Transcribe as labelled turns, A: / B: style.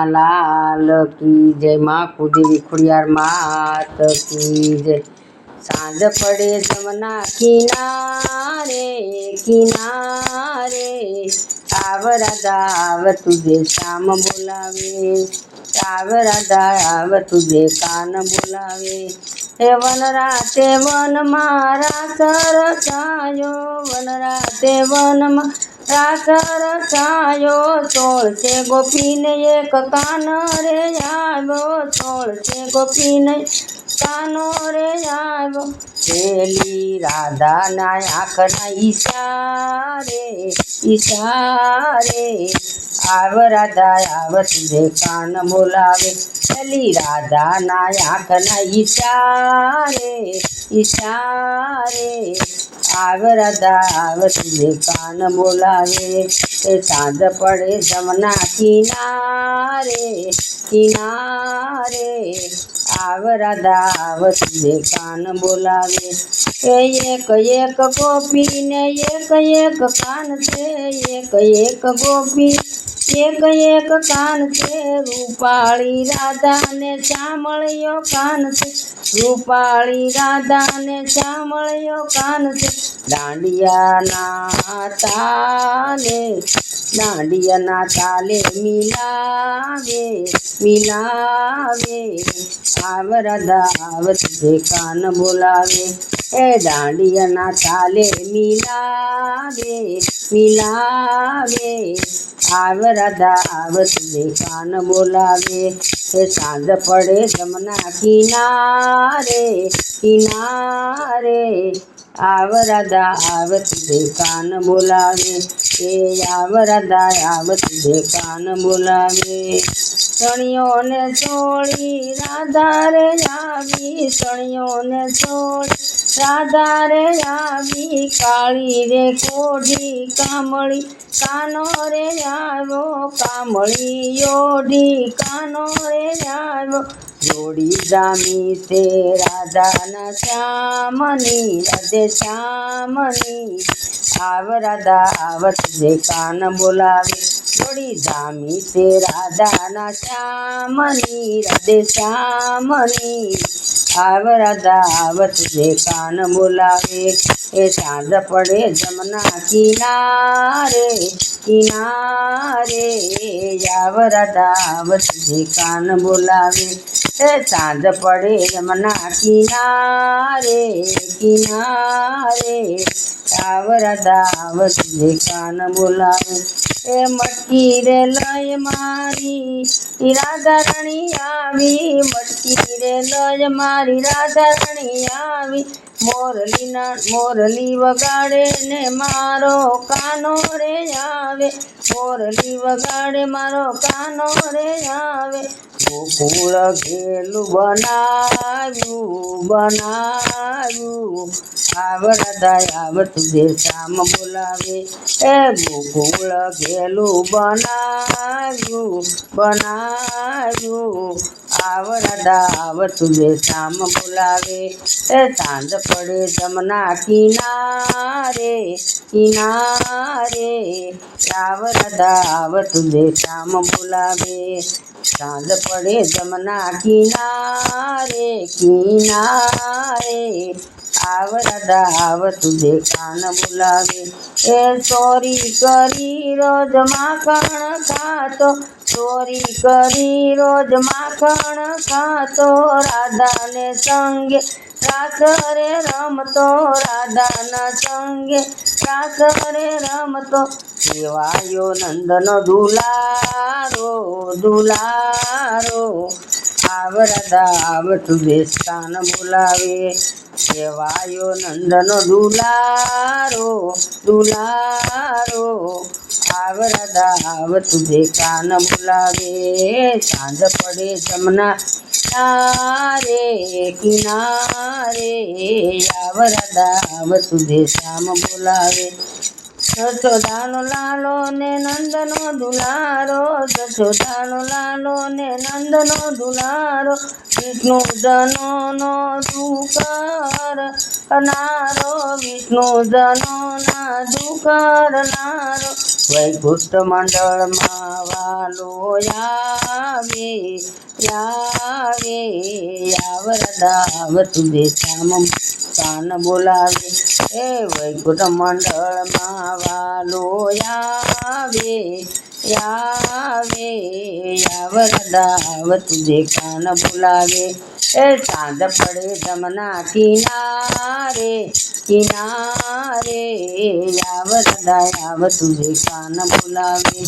A: लाल की जय माँ कुदेवी खुड़ियार मात की जय। सांझ पड़े जमुना किनारे किनारे, आव राधा आव तुझे श्याम बोलावे, आव राधा आव तुझे कान बोलावे। हे वन राते वन मारा सरसायो, वन राते वन रास रसायो। 16 गोपीने एक कान रे આવ્યો, 16 गोपीने કાનો રે આવ્યો। પેલી રાધાના આંખના ઈશારે ઈશારે, આવ રાધા આવ તુझे કાન બોલાવે। પેલી રાધાના આંખના ઈશારે ઈશારે, आव राधा आव तुझे कान बोलावे। ए सांझ पड़े जमुना किनारे किनारे, आव राधा आव तुझे कान बोलावे। एक एक गोपी ने एक एक कान से, एक एक गोपी एक एक कान से। रूपाली राधा ने श्यामळियो कान से, रूपाली राधा ने श्यामळियो कान से। दांडिया ना ताले मिलावे मिलावे, आव राधा आव तुझे कान बोलावे। ए दांडिया ना ताले मिलावे मिलावे, आव राधा आव तुझे कान बोलावे। हे सांझ पड़े जमुना किनारे किनारे, आव राधा आव तुझे कान बोलावे। हे आव राधा आव तुझे कान बोलावे। सणियों ने छोड़ी राधा रे आवी, सणियों ने छोड़ी राधा रे आवी। काली रे कोढ़ी कामड़ी कानो रे આવ્યો, कामड़ी योड़ी कानो रे આવ્યો। जोड़ी जामी से राधा न श्यामनी राधे श्यामनी, आव राधा आव तुझे कान बोलावे। जोड़ी जामी से राधा न श्यामनी राधे श्यामनी, आव राधा आव तुझे कान बोलावे। ए सांझ पड़े जमुना किनारे किनारे, आव राधा आव तुझे कान बोलावे। ए सांझ पड़े जमुना किनारे किनारे, आव राधा आव तुझे कान बोलावे। ए मटकी रे लय मारी राधा रानी आवी, मटकी रे लय मारी राधा रानी आवी। मोरली वगाड़े ने मारो कानो रे आवे, मोरली वगाड़े मारो कानो रे आवे। गोकुळ घेलू बनाव्यू बनाव्यू, आव राधा आव तुझे श्याम बोलावे। ए गोकुळ घेलू बनाव्यू बनाव्यू, आव राधा आव तुझे श्याम बोलावे। ए सांझ पड़े जमुना किनारे किनारे, आव राधा आव तुझे श्याम बोलावे। सांझ पड़े जमुना किनारे किनारे, आव राधा आव तुझे कान बोलावे। ए चोरी करी रोज माखण खातो, चोरी करी रोज माखण खातो। राधा ने संगे रास रे रमतो, राधा न संगे रास रे रमतो। सेवायो नंदनो दुलारो दुलारो, आव राधा आव तुझे कान बोलावे। सेवायो नंदनो दुलारो दुलारो, आव राधा आव तुझे कान बोलावे। सांझ पड़े जमुना किनारे किनारे, आव राधा आव तुझे श्याम बोलावे। जशोदानो लालो ने नंदनो दुलारो, जशोदानो लालो ने नंदनो दुलारो। विष्णु जनो नो दुकर नारो, विष्णु जनो ना दुकर नारो। वैकुंठ मंडल मा वालो या यावे यावरदाव तुझे श्याम कान बोलावे हे वैकुंठ मंडळ मावालो यावे यावे यावरदाव तुझे कान बोलावे हे सांज पडे जमना किनारे किनारे यावरदा याव तुझे कान बोलावे